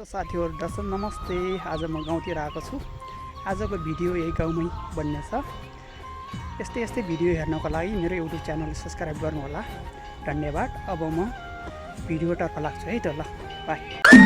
साथीहरु दर्शन नमस्ते। आज म गाउँतिर आएको छु। आजको भिडियो यही गाउँमै बन्ने छ। यस्तै भिडियो हेर्नको लागि मेरो युट्युब च्यानल सब्स्क्राइब गर्नु होला। धन्यवाद। अब म भिडियोतर्फ लाग्छु है त ल। बाइ।